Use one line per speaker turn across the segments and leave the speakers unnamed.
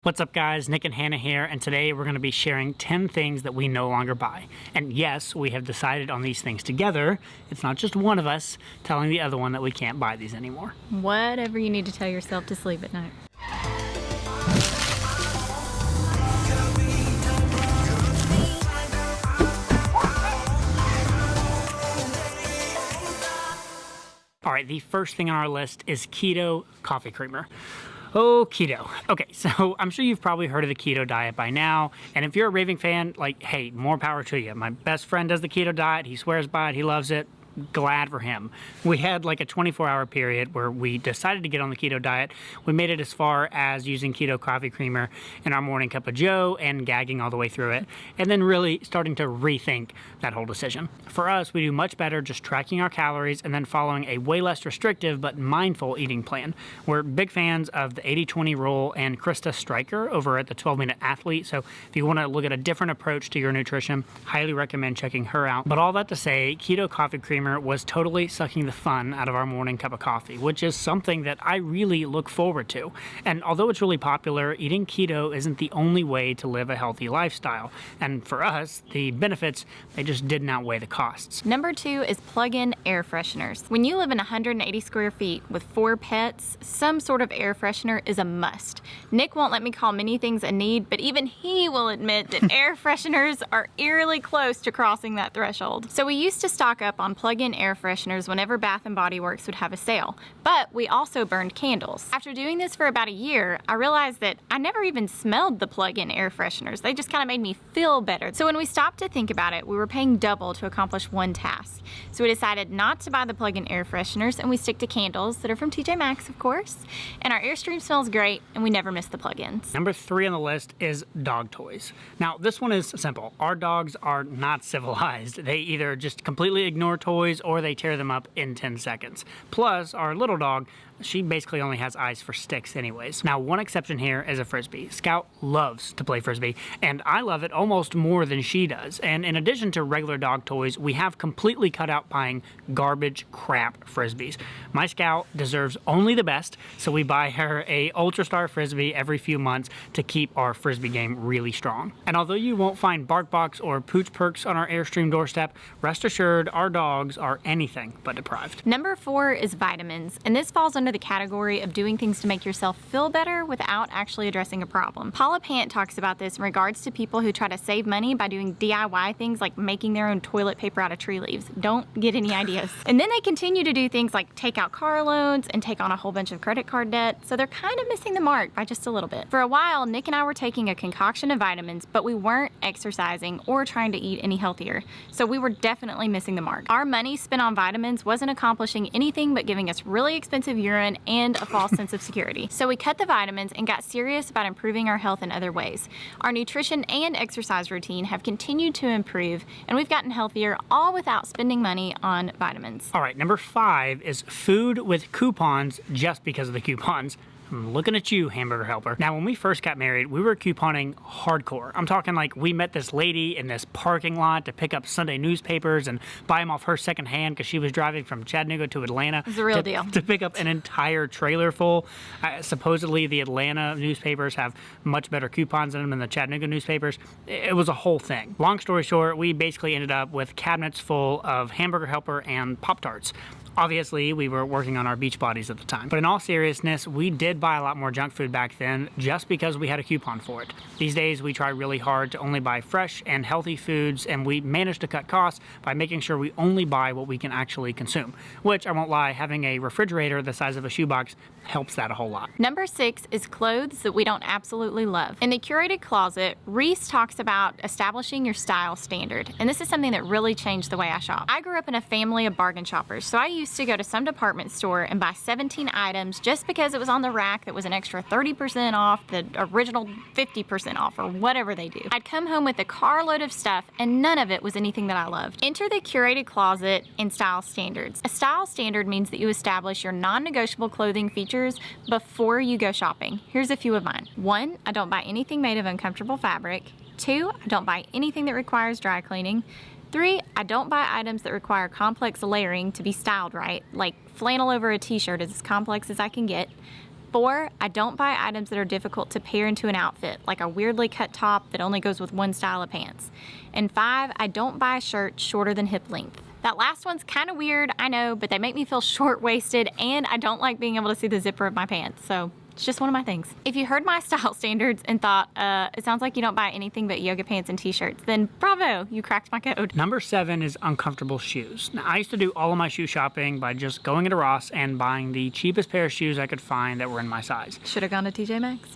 What's up guys, Nick and Hannah here, and today we're going to be sharing 10 things that we no longer buy. And yes, we have decided on these things together. It's not just one of us telling the other one that we can't buy these anymore.
Whatever you need to tell yourself to sleep at night.
All right, the first thing on our list is keto coffee creamer. Oh, keto. Okay, so I'm sure you've probably heard of the keto diet by now, and if you're a raving fan, like, hey, more power to you. My best friend does the keto diet, he swears by it, he loves it. Glad for him. We had like a 24-hour period where we decided to get on the keto diet. We made it as far as using keto coffee creamer in our morning cup of joe and gagging all the way through it, and then really starting to rethink that whole decision. For us, we do much better just tracking our calories and then following a way less restrictive but mindful eating plan. We're big fans of the 80-20 rule and Krista Stryker over at the 12-Minute Athlete, so if you want to look at a different approach to your nutrition, highly recommend checking her out. But all that to say, keto coffee creamer was totally sucking the fun out of our morning cup of coffee, which is something that I really look forward to. And although it's really popular, eating keto isn't the only way to live a healthy lifestyle. And for us, the benefits, they just didn't outweigh the costs.
Number 2 is plug-in air fresheners. When you live in 180 square feet with 4 pets, some sort of air freshener is a must. Nick won't let me call many things a need, but even he will admit that air fresheners are eerily close to crossing that threshold. So we used to stock up on plug-in air fresheners whenever Bath & Body Works would have a sale, but we also burned candles. After doing this for about a year, I realized that I never even smelled the plug-in air fresheners. They just kind of made me feel better. So when we stopped to think about it, we were paying double to accomplish one task. So we decided not to buy the plug-in air fresheners, and we stick to candles that are from TJ Maxx, of course. And our Airstream smells great, and we never miss the plug-ins.
Number 3 on the list is dog toys. Now, this one is simple. Our dogs are not civilized. They either just completely ignore toys or they tear them up in 10 seconds. Plus, our little dog, she basically only has eyes for sticks anyways. Now, one exception here is a Frisbee. Scout loves to play Frisbee, and I love it almost more than she does. And in addition to regular dog toys, we have completely cut out buying garbage crap Frisbees. My Scout deserves only the best, so we buy her a Ultra Star Frisbee every few months to keep our Frisbee game really strong. And although you won't find BarkBox or Pooch Perks on our Airstream doorstep, rest assured our dogs are anything but deprived.
Number 4 is vitamins, and this falls under the category of doing things to make yourself feel better without actually addressing a problem. Paula Pant talks about this in regards to people who try to save money by doing DIY things like making their own toilet paper out of tree leaves. Don't get any ideas. And then they continue to do things like take out car loans and take on a whole bunch of credit card debt, so they're kind of missing the mark by just a little bit. For a while, Nick and I were taking a concoction of vitamins, but we weren't exercising or trying to eat any healthier, so we were definitely missing the mark. Our money spent on vitamins wasn't accomplishing anything but giving us really expensive urine and a false sense of security. So we cut the vitamins and got serious about improving our health in other ways. Our nutrition and exercise routine have continued to improve, and we've gotten healthier, all without spending money on vitamins.
All right, number 5 is food with coupons just because of the coupons. I'm looking at you, hamburger helper. Now, when we first got married, we were couponing hardcore. I'm talking like we met this lady in this parking lot to pick up Sunday newspapers and buy them off her secondhand because she was driving from Chattanooga to Atlanta.
It's a real deal.
To pick up an entire trailer full. Supposedly, the Atlanta newspapers have much better coupons in them than the Chattanooga newspapers. It was a whole thing. Long story short, we basically ended up with cabinets full of hamburger helper and Pop-Tarts. Obviously, we were working on our beach bodies at the time. But in all seriousness, we did buy a lot more junk food back then just because we had a coupon for it. These days, we try really hard to only buy fresh and healthy foods, and we managed to cut costs by making sure we only buy what we can actually consume. Which, I won't lie, having a refrigerator the size of a shoebox helps that a whole lot.
Number 6 is clothes that we don't absolutely love. In the Curated Closet, Reese talks about establishing your style standard, and this is something that really changed the way I shop. I grew up in a family of bargain shoppers, so I used to go to some department store and buy 17 items just because it was on the rack that was an extra 30% off the original 50% off, or whatever they do. I'd come home with a carload of stuff and none of it was anything that I loved. Enter the Curated Closet and style standards. A style standard means that you establish your non-negotiable clothing features before you go shopping. Here's a few of mine. 1, I don't buy anything made of uncomfortable fabric. 2, I don't buy anything that requires dry cleaning. 3, I don't buy items that require complex layering to be styled right, like flannel over a t-shirt is as complex as I can get. 4, I don't buy items that are difficult to pair into an outfit, like a weirdly cut top that only goes with one style of pants. And 5, I don't buy shirts shorter than hip length. That last one's kind of weird, I know, but they make me feel short-waisted, and I don't like being able to see the zipper of my pants, so it's just one of my things. If you heard my style standards and thought, it sounds like you don't buy anything but yoga pants and t-shirts, then bravo, you cracked my code.
Number 7 is uncomfortable shoes. Now, I used to do all of my shoe shopping by just going into Ross and buying the cheapest pair of shoes I could find that were in my size.
Should have gone to TJ Maxx.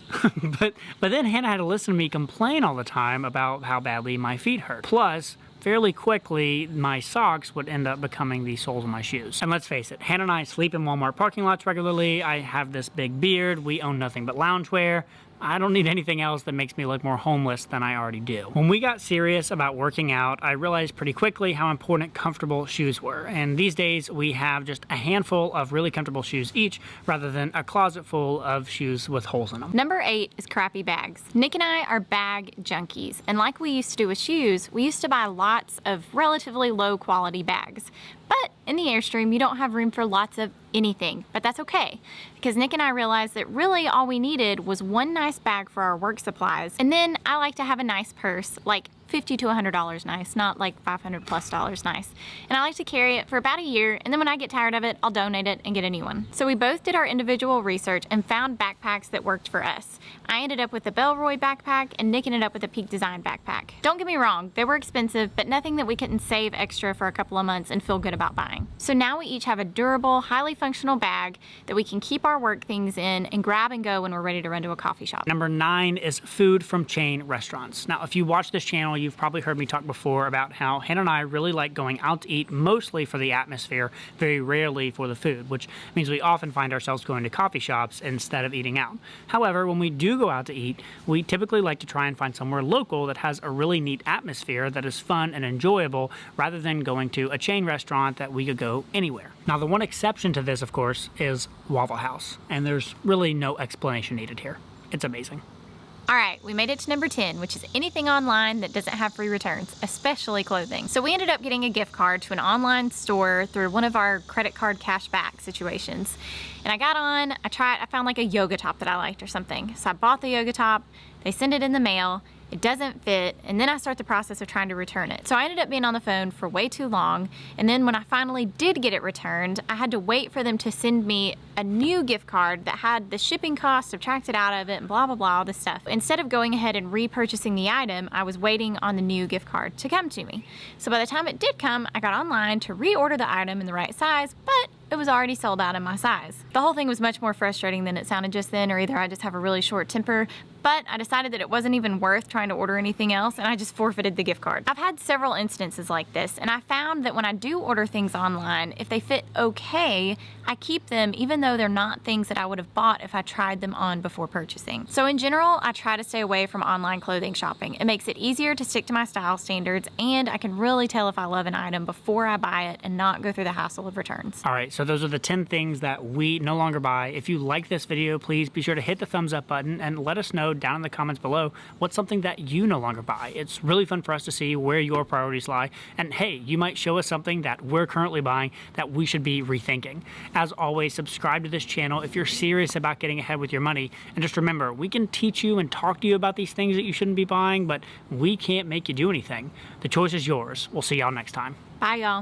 but then Hannah had to listen to me complain all the time about how badly my feet hurt. Plus, fairly quickly, my socks would end up becoming the soles of my shoes. And let's face it, Hannah and I sleep in Walmart parking lots regularly. I have this big beard. We own nothing but loungewear. I don't need anything else that makes me look more homeless than I already do. When we got serious about working out, I realized pretty quickly how important comfortable shoes were. And these days we have just a handful of really comfortable shoes each, rather than a closet full of shoes with holes in them.
Number 8 is crappy bags. Nick and I are bag junkies, and like we used to do with shoes, we used to buy lots of relatively low quality bags. But in the Airstream, you don't have room for lots of anything, but that's okay, because Nick and I realized that really all we needed was one nice bag for our work supplies, and then I like to have a nice purse, like $50 to $100 nice, not like $500 plus nice. And I like to carry it for about a year, and then when I get tired of it, I'll donate it and get a new one. So we both did our individual research and found backpacks that worked for us. I ended up with a Belroy backpack, and Nick ended up with a Peak Design backpack. Don't get me wrong, they were expensive, but nothing that we couldn't save extra for a couple of months and feel good about buying. So now we each have a durable, highly functional bag that we can keep our work things in and grab and go when we're ready to run to a coffee shop.
Number 9 is food from chain restaurants. Now, if you watch this channel, you've probably heard me talk before about how Hannah and I really like going out to eat, mostly for the atmosphere, very rarely for the food, which means we often find ourselves going to coffee shops instead of eating out. However, when we do go out to eat, we typically like to try and find somewhere local that has a really neat atmosphere that is fun and enjoyable, rather than going to a chain restaurant that we could go anywhere. Now, the one exception to this, of course, is Waffle House, and there's really no explanation needed here. It's amazing.
All right, we made it to number 10, which is anything online that doesn't have free returns, especially clothing. So we ended up getting a gift card to an online store through one of our credit card cash back situations. And I got on, I found like a yoga top that I liked or something. So I bought the yoga top, they send it in the mail, it doesn't fit, and then I start the process of trying to return it. So I ended up being on the phone for way too long, and then when I finally did get it returned, I had to wait for them to send me a new gift card that had the shipping cost subtracted out of it and blah, blah, blah, all this stuff. Instead of going ahead and repurchasing the item, I was waiting on the new gift card to come to me. So by the time it did come, I got online to reorder the item in the right size, but it was already sold out in my size. The whole thing was much more frustrating than it sounded just then, or either I just have a really short temper, but I decided that it wasn't even worth trying to order anything else, and I just forfeited the gift card. I've had several instances like this, and I found that when I do order things online, if they fit okay, I keep them even though they're not things that I would have bought if I tried them on before purchasing. So in general, I try to stay away from online clothing shopping. It makes it easier to stick to my style standards, and I can really tell if I love an item before I buy it and not go through the hassle of returns.
All right, so those are the 10 things that we no longer buy. If you like this video, please be sure to hit the thumbs up button and let us know down in the comments below what's something that you no longer buy. It's really fun for us to see where your priorities lie, and hey, you might show us something that we're currently buying that we should be rethinking. As always, subscribe to this channel if you're serious about getting ahead with your money, and just remember, we can teach you and talk to you about these things that you shouldn't be buying, but we can't make you do anything. The choice is yours. We'll see y'all next time.
Bye, y'all.